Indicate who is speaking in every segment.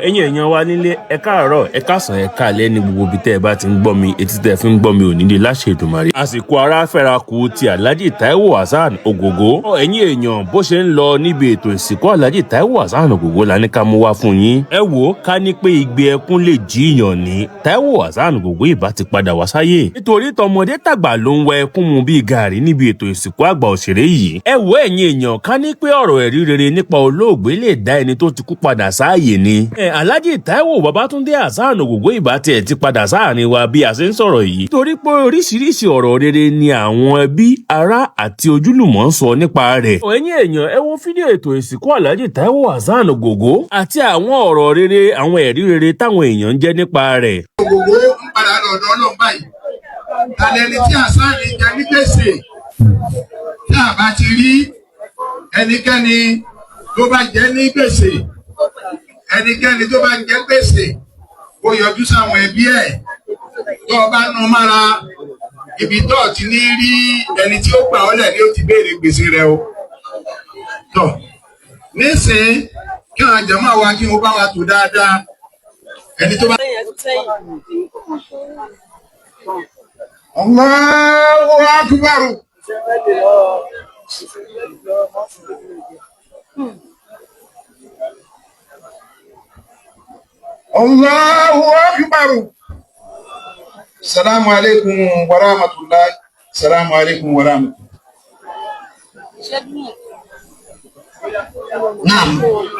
Speaker 1: ẹ̀yin èèyàn wa nílé ẹ káàárọ̀ ẹ káàsán ẹ káalẹ́ ní gbogbo ibi tẹ́ ẹ bá ti ń gbọ́ mi etí tẹ́ ẹ fi ń gbọ́ mi ò ní di láṣẹ Èdùmàrè. àsìkò ara fẹ́ra kù ti Alhaji Taiwo Hassan Ogogo. ẹ̀yin èèyàn bó ṣe ń lọ níbi ètò ìsìnkú Alhaji Taiwo Hassan Ogogo la ní ká mú wá fún yín. ẹ wò ká ní pé igbe ẹkún lè jíyàn ní Taiwo Hassan Ogogo ìbá ti padà wá sáyé. nítorí tọmọdé tàgbà ló ń wá ẹkún mu bíi gàrí níbi ètò ìsìnkú àgbà òṣèré yìí. ẹ wò ẹ̀yin èèyàn ká ní pé ọ̀rọ̀ ẹ̀rí rere nípa olóògbé lè dá ẹni tó ti kú padà sáàyè ni. Alhaji Taiwo Babatunde Hassan Ogogo ìbá tiẹ̀ ti padà sáàrin wa bí a ṣe ń sọ̀rọ̀ yìí. torí pé oríṣiríṣi ọ̀rọ̀ rere ni àwọn ẹbí ará àti ojúlùmọ̀ ń sọ nípa rẹ̀. ẹ̀yin èèyàn ẹ wo fídíò ètò ìsìnkú Alhaji Taiwo Hassan Ogogo àti àwọn ọ̀rọ̀ rere àwọn ẹ̀rí rere táwọn èèyàn ń jẹ́ nípa rẹ̀.
Speaker 2: Ogogo ń padà lọ́dọ̀ Ọlọ́run báyìí. Tàlẹ́ni tí Hassan jẹ ní gbèsè tí a bá ti rí ẹnikẹ́ni tó bá jẹ ní gbèsè ẹnikẹ́ni tó bá jẹ gbèsè kó yọjú sáwọn ẹbí ẹ̀ tó bá nu mára ibi tó ti ní rí ẹni tí ó gbà ọ́ lẹ̀ ni ó ti béèrè gbèsè rẹ̀ o. tọ́ nísìnyí kí àwọn jàmáà wa kí wọ́n bá wa tò dáadáa ẹni tó bá. Allahu Akbar. Allahu Akbar. Assalamu alaikum wa rahmatullah. Assalamu alaikum wa rahmatullah.
Speaker 3: Naam,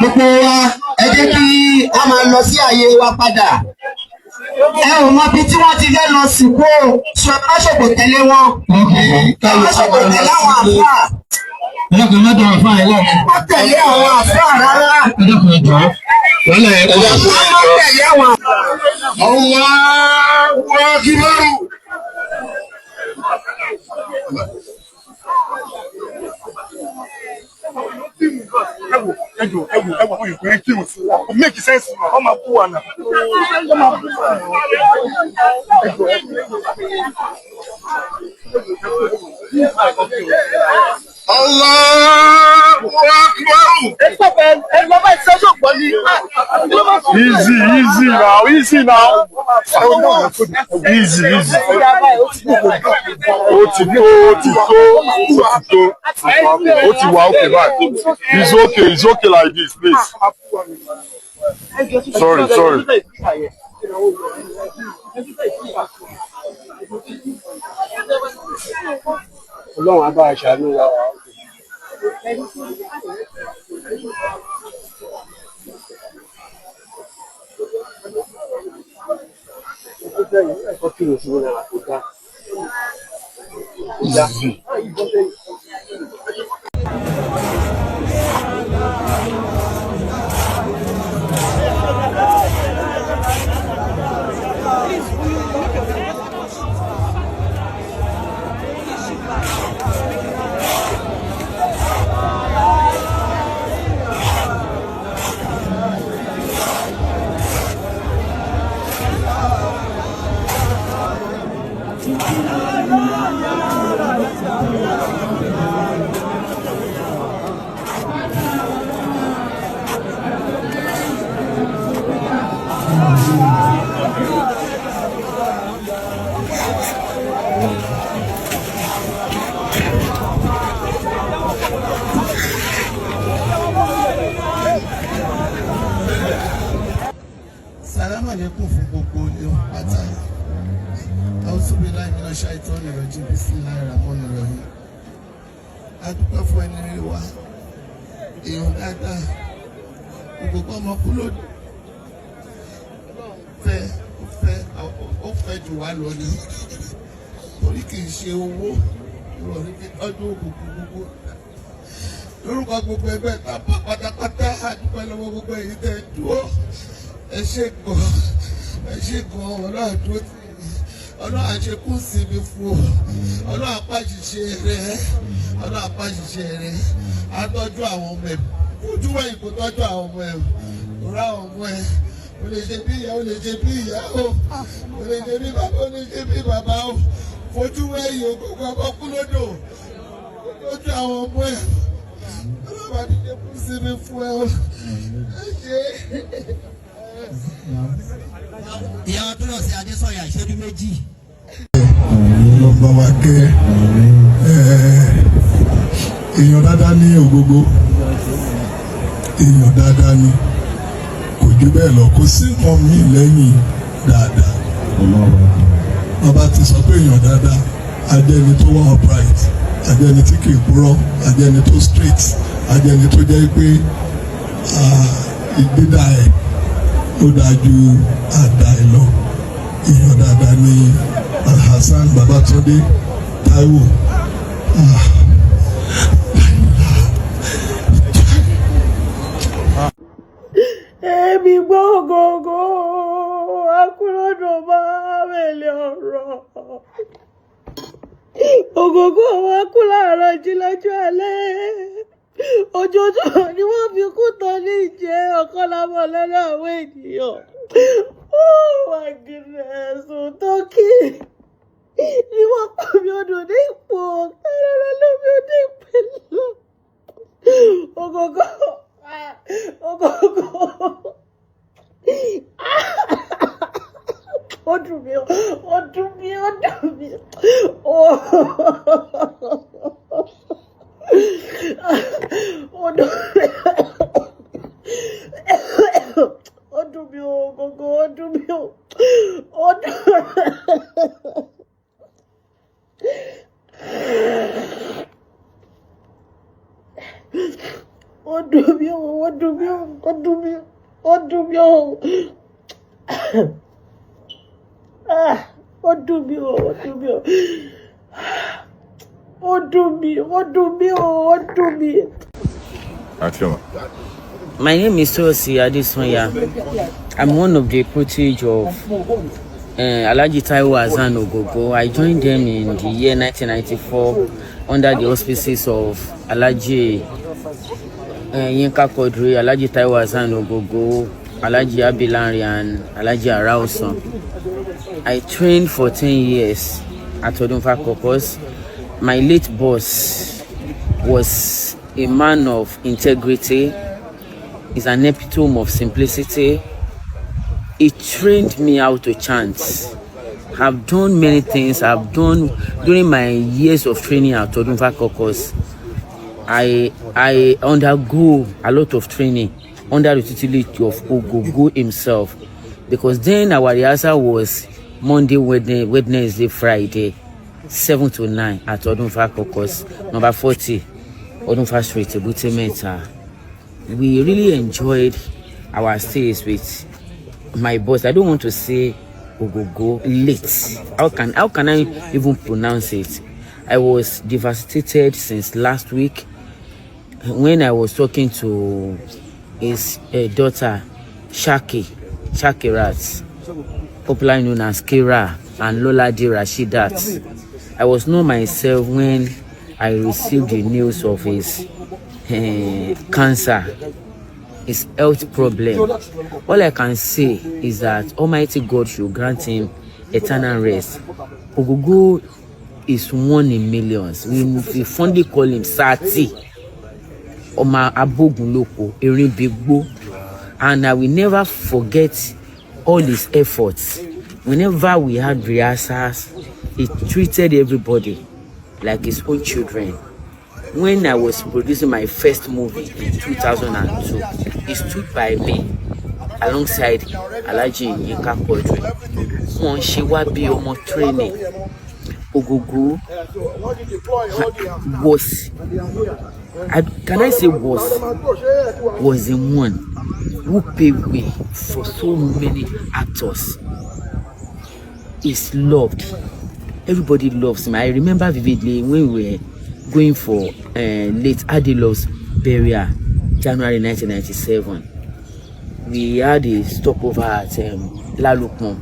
Speaker 3: gbogbo wa ẹ jẹ́ kí a máa lọ sí àyè wa padà. Ẹ ò mọ bí tí wọ́n ti fẹ́ lọ sìnkú ṣòkò tẹ̀lé wọn. Ṣòkò tẹ̀lé àwọn àfáà.
Speaker 4: Ẹlẹ́kùn mẹ́ta àfáà ẹ̀ lọ́nà.
Speaker 3: Wọ́n tẹ̀lé àwọn àfáà rárá.
Speaker 4: Ẹlẹ́kùn ẹ̀jọ́. Wọ́n lẹ̀ ẹ̀kọ́.
Speaker 3: Wọ́n tẹ̀lé àwọn àfáà.
Speaker 2: Allahu Akbar.
Speaker 5: Make sense. I'm a poor one.
Speaker 2: Allahu Akbar.
Speaker 5: Easy now. Easy. It's okay like this, please. Sorry.
Speaker 4: Ọlọ́run á bá a ṣàánú wa.
Speaker 6: Salaam alaikum fún gbogbo ilé pátá. Auzubillahi minash shaitonir rajim, bismillahir rahmanir rahim. A dúpẹ́ fún ẹni rí wa, èèyàn dáadáa, gbogbo ọmọ kú ló ó fẹ́ jù wá lọ ní. Torí kì í ṣe owó, ìrọ̀rí fi tọ́jú gbogbo. Lórúkọ gbogbo ẹgbẹ́ tá a bá pátápátá, a dúpẹ́ lọ́wọ́ gbogbo èyí tẹ́ dúró. Ẹ ṣé gan Ọlọ́run dúró tì í, Ọlọ́run àṣekún sí mi fún ọ, Ọlọ́run apáṣiṣẹ́ rẹ̀, àtọ́jú àwọn ọmọ ẹ̀, ojú wẹ̀yìn kò tọ́jú àwọn ọmọ ẹ̀, òrà àwọn ọmọ ẹ̀, o lè ṣe bí ìyá, o lè ṣe bí ìyá o lè ṣe bí bàbá, o lè ṣe bí bàbá o, fojú wẹ̀yìn ògbógbó ọkọ̀ kú lódò, tọ́jú àwọn ọmọ ẹ̀, Ọlọ́run àṣekún sí mi fún ẹ o, ẹ ṣé.
Speaker 3: àṣẹbí méjì.
Speaker 2: Ọba wa kẹ́ èèyàn dáadáa ní Ògógó, èèyàn dáadáa ní kò jù bẹ́ẹ̀ lọ, kò sí nǹkan míì lẹ́yìn dáadáa. Bàbá ti sọ pé èèyàn dáadáa ajẹ́ni tó wà upright, ajẹ́ni tí kì í purọ́, ajẹ́ni tó straight, ajẹ́ni tó jẹ́ pé ìgbéda ẹ̀ ó dájú àdá ẹ̀ lọ. Èèyàn dáadáa ní Hassan Babatunde Taiwo.
Speaker 7: Èmi gbọ́ Ògógó akúròdò máa mẹ́lẹ̀ ọ̀rọ̀. Ògógó wa kú láàárọ̀ jí lọ́jọ́ alẹ́. Ojoojúmọ́ ni wọ́n fi kú tán ní ìjẹ́ ọ̀kan lábọ̀ lọ́dọ̀ àwọn ènìyàn. Oh my goodness, Òtókì ni wọ́n pa mi odò ní ipò kárára lómi odò ìpínlẹ̀. Ògógó. Ògógó. Ó dùn mí, ó dùn mí, ó dùn mí. Ó dùn mí. Ó dùn mí, Ògógó, ó dùn mí. Ó dùn mí, ó dùn mí, ó dùn mí, ó dùn mí, ó dùn mí, ó dùn mí, ó dùn mí, ó dùn mí, ó dùn mí.
Speaker 5: Action.
Speaker 8: My name is Tosi Adesanya. I'm one of the protege of Alhaji Taiwo Hassan Ogogo. I joined them in the year 1994 under the auspices of Alhaji Yinka Quadri, Alhaji Taiwo Hassan Ogogo, Alhaji Abilari, and Alhaji Arauson. I trained for 10 years at Odunfa Kokos. My late boss was a man of integrity. He's an epitome of simplicity. He trained me how to chant. I've done many things. I've done during my years of training at Odunfa Kokos. I undergo a lot of training under the tutelage of Ogogo himself, because then our rehearsal was Monday, Wednesday, Friday, 7 to 9 at Odunfa Kokos, number 40, Odunfa Street, Ebute Meta. We really enjoyed our stays with my boss. I don't want to say Ogogo late. How can I even pronounce it? I was devastated since last week when I was talking to his daughter, Shaki Rats, popularly known as Kira, and Lola D. Rashidat. I was not myself when I received the news of his cancer, his health problem. All I can say is that Almighty God should grant him eternal rest. Ogogo is one in millions. We fondly call him Sati, Oma Abogunloko, Erin Bigbo, and I will never forget all his efforts. Whenever we had rehearsals, he treated everybody like his own children. When I was producing my first movie in 2002, he stood by me alongside Alhaji Yinka Quadri. Wọ́n ṣe wá bí ọmọ training. Ogogo was the one who paved way for so many actors. He's loved. Everybody loves him. I remember vividly when we were going for late Adilo's burial, January 1997. We had a stopover at Lalukon.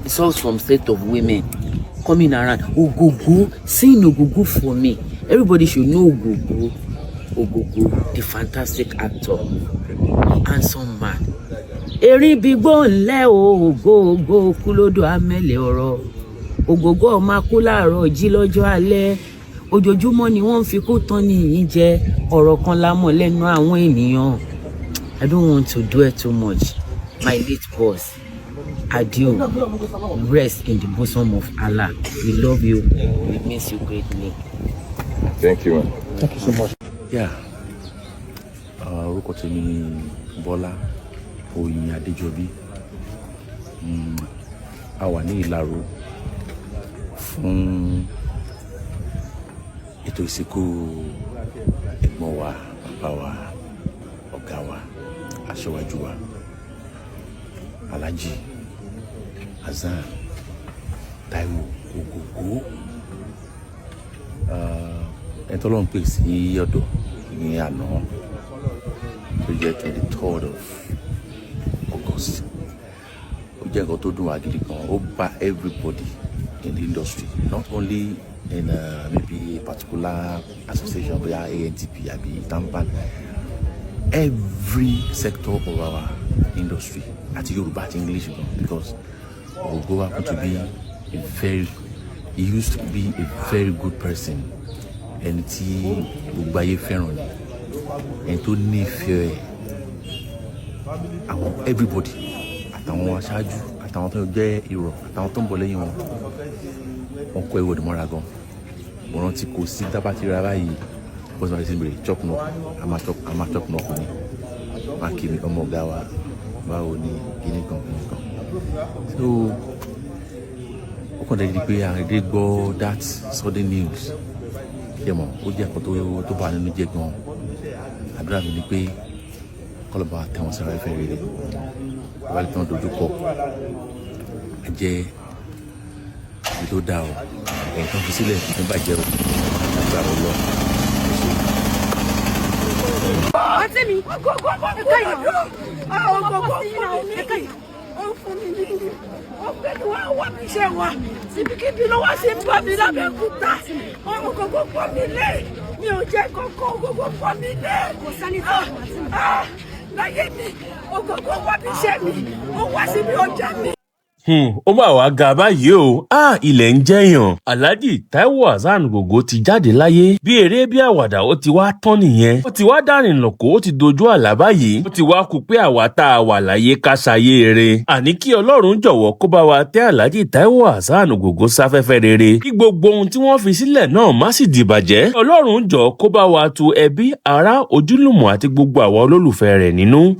Speaker 8: It's all from State of Women coming around. Ogogo, sing Ogogo for me. Everybody should know Ogogo. Ogogo, the fantastic actor, handsome man. Erin bigbo nle Ogogo kulodo amele ọ̀rọ̀. Ogogo ọmọ kú láàárọ̀ jí lọ́jọ́ alẹ́. Ojoojúmọ́ ni wọ́n fi kó tán ní yín jẹ ọ̀rọ̀ kan la mọ̀ lẹ́nu àwọn ènìyàn. I don't want to dwell too much. My late boss, Adieu. Rest in the bosom of Allah. We love you. We miss you greatly.
Speaker 5: Thank you, man.
Speaker 4: Thank you so much.
Speaker 1: Yeah. Orúkọ tèmi ni Bọ́lá Oyin Adéjọbí. A wà ní Ìlaro fún ètò ìsìnkú ẹ̀gbọ́n wa, bàbá wa, ọ̀gá wa, aṣíwájú wa, Alhaji Hassan Taiwo Ogogo. Ẹ̀tọ́lọ́run pè sí ọ̀dọ̀ ní àná tó jẹ́ 23rd of August. Ó jẹ́ nǹkan tó dùn wá gidi gan. Ó bá everybody in the industry, not only in maybe a particular association, like ANTP, Tampan, every sector of our industry, at Yoruba, at English, because Ogogo happened to be he used to be a very good person. Ẹni tí gbogbo ayé fẹ́ràn ni, ẹni tó nífẹ̀ẹ́ àwọn everybody, àtàwọn aṣáájú, àtàwọn tó jẹ́ irọ́, àtàwọn tó ń bọ̀ lẹ́yìn wọn kọ́ ẹ̀wọ̀n ìmọ̀ra gan. Mo rántí kò sí tábàtì ra báyìí bó ṣe máa ṣe bèrè chop náà, a máa chop náà kù ní máa kí mi ọmọ ọ̀gá wa báwo ni kíní kan. So ó kàn dé pé àrídé gbọ́ that sudden news. Demo, ó jẹ́ nǹkan tó bá nínú jẹ́ gan. Àdúrà mi ni pé kọ́lọ́ba tẹ̀wọ̀n sára ìfẹ́ rere. Ìwádìí tí wọ́n dojú kọ ẹ jẹ́ ibi tó dáa o. Ẹ̀yìn tó ń fi sílẹ̀ ní bàjẹ́ o. Àgbà ò lọ.
Speaker 9: Ọtí mi, Ogogo ẹ̀ka ìyọ̀. Ogogo ẹ̀ka ìyọ̀. Ó fún mi ní ìlú. Ó fẹ́ kí wọ́n wá mi ṣe wá. Síbikíbi ló wá sí bọ́ mi lábẹ́kúta. Ogogo pọ̀ mi lé. Mi ò jẹ́ kókó Ogogo pọ̀ mi lé. Kò sẹ́ni tó láyé mi. Ogogo wá mi ṣe mi. Ó wá síbi ọjà mi.
Speaker 1: Ó mà wá ga báyìí o. Ilẹ̀ ń jẹ́yàn. Alhaji Taiwo Hassan Ogogo ti jáde láyé. Bí eré bí àwàdà ó ti wá tán nìyẹn. Ó ti wá dárìn lọ̀kọ̀, ó ti dojú àlá báyìí. Ó ti wá kú pé àwa tá a wà láyé ká ṣayé eré. Àní kí Ọlọ́run jọ̀wọ́ kó bá wa tẹ́ Alhaji Taiwo Hassan Ogogo sáfẹ́fẹ́ rere. Kí gbogbo ohun tí wọ́n fi sílẹ̀ náà má sì dìbàjẹ́. Ọlọ́run jọ̀ọ́ kó bá wa tu ẹbí, ará, ojúlùmọ̀ àti gbogbo àwa olólùfẹ́ rẹ̀ nínú.